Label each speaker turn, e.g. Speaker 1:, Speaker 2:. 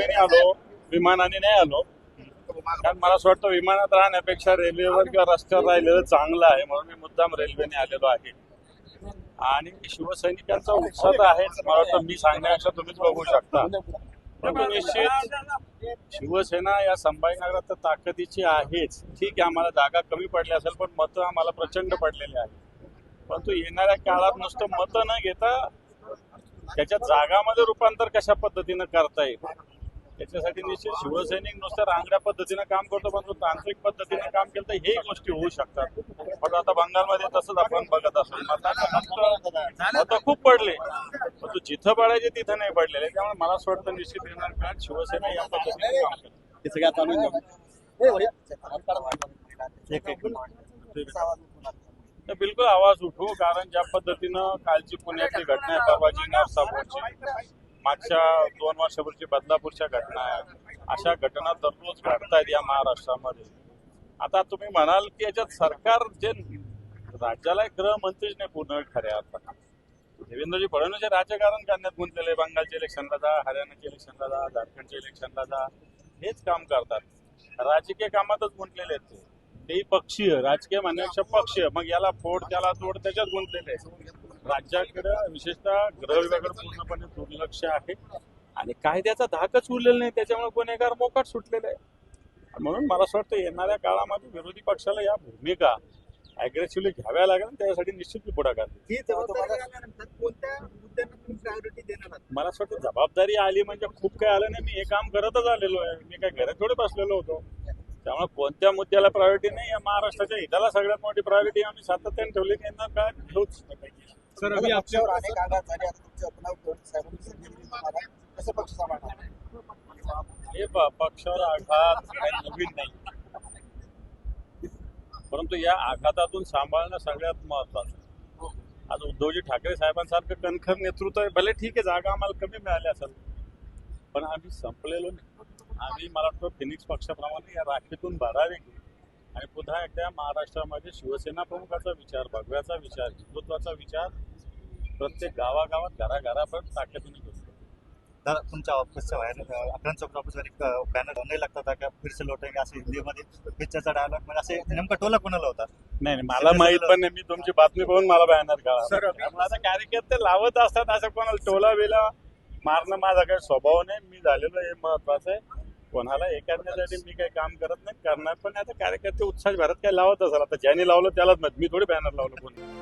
Speaker 1: रेल्वेने आलो, विमानाने नाही आलो. कारण मला असं वाटतं विमानात राहण्यापेक्षा रेल्वेवर किंवा रस्त्यावर राहिलेलं चांगलं आहे, म्हणून मी मुद्दाम रेल्वेने आलेलो आहे. आणि शिवसैनिकांचा उत्साह तर आहेच. मला वाटतं मी सांगण्यापेक्षा तुम्हीच बघू शकता. परंतु निश्चित शिवसेना या संभाजीनगरात तर ताकदीची आहेच. ठीक आहे, आम्हाला जागा कमी पडली असेल, पण मतं आम्हाला प्रचंड पडलेली आहेत. परंतु येणाऱ्या काळात नुसतं मतं न घेता त्याच्या जागामध्ये रूपांतर कशा पद्धतीनं करता येईल त्याच्यासाठी निश्चित शिवसैनिक नुसतं रांगड्या पद्धतीनं काम करतो, परंतु तांत्रिक पद्धतीने काम केलं तर हे गोष्टी होऊ शकतात. पण आता बंगालमध्ये तसंच आपण बघत असतो, मतं खूप पडले, परंतु जिथं पडायचे तिथं नाही पडलेले. त्यामुळे मला असं वाटतं निश्चित येणार काळात शिवसेना या पद्धतीने काम तर बिलकुल आवाज उठवू. कारण ज्या पद्धतीनं कालची पुण्यातली घटना आहे, परवाची नरसापूरची, मागच्या 2 वर्षापूर्वीची बदलापूरच्या घटना आहे, अशा घटना दररोज घडतायत या महाराष्ट्रामध्ये. आता तुम्ही म्हणाल की याच्यात सरकार जे राज्याला गृहमंत्रीच नाही पूर्ण खऱ्या अर्थानं. देवेंद्रजी फडणवीस राजकारण करण्यात गुंतलेले, बंगालच्या इलेक्शनला जा, हरियाणाच्या इलेक्शनला जा, झारखंडच्या इलेक्शनला जा, हेच काम करतात. राजकीय कामातच गुंतलेले आहेत तेही पक्षीय, राजकीय म्हणण्यापेक्षा पक्षीय. मग याला फोड त्याला तोड, त्याच्यात गुंतलेले आहे. राज्याकडे विशेषतः गृह विभागाकडे पूर्णपणे दुर्लक्ष आहे आणि कायद्याचा धाकच उरलेला नाही. त्याच्यामुळे गुन्हेगार मोकाट सुटलेले आहे. म्हणून मला असं वाटतं येणाऱ्या काळामध्ये विरोधी पक्षाला या भूमिका अग्रेसिव्हली घ्याव्या लागेल. त्यासाठी निश्चित पुढाकार. मला असं वाटतं जबाबदारी आली म्हणजे खूप काही आलं नाही. मी हे काम करतच आलेलो आहे. मी काय घरात थोडे बसलेलो होतो. त्यामुळे कोणत्या मुद्द्याला प्रायोरिटी नाही. या महाराष्ट्राच्या हिताला सगळ्यात मोठी प्रायोरिटी आम्ही सातत्याने ठेवली की यांना काय घेऊच.
Speaker 2: सर अभी आपल्यावर अनेक आघात झाले, आता तुमचे अपना कसं पक्ष सांभाळणार?
Speaker 1: हे पक्षावर आघात काही नवीन नाही, परंतु या आघातातून सामाळणं सगळ्यात महत्वाचं. आज उद्धवजी ठाकरे साहेबांसारखं कणखर नेतृत्व आहे. भले ठीक आहे, जागा आम्हाला कमी मिळाल्या असेल, पण आम्ही संपलेलो नाही. आम्ही मला वाटतं फिनिक्स पक्षाप्रमाणे या राखीतून भरावे आणि पुन्हा एकदा महाराष्ट्रामध्ये शिवसेना प्रमुखाचा विचार, भगव्याचा विचार, हिंदुत्वाचा विचार प्रत्येक गावागावात घराघरापर्यंत ताकदीने घेतो.
Speaker 2: दादा तुमच्या ऑफिसच्या बाहेर अकरांचा चौक ऑफिसवर एक बॅनर नाही लागतात का, फिर से लौटेंगे असं हिंदीमध्ये पिक्चरचा डायलॉग, म्हणजे असे नेमका टोला कोणाला होता?
Speaker 1: नाही, मला माहित पण नाही. मी तुमची बातमी पाहून मला बॅनर कळाला. माझा कार्यकर्ते लावत असतात, असं कोणाला टोला बिला मारणं माझा काही स्वभाव नाही. मी झालेलो हे महत्वाचं आहे. कोणाला एखाद्यासाठी मी काही काम करत नाही, करणार पण आता कार्यकर्ते उत्साह भारत काय लावत असेल. आता ज्याने लावलं त्यालाच माहित. मी थोडी बॅनर लावलं कोणी.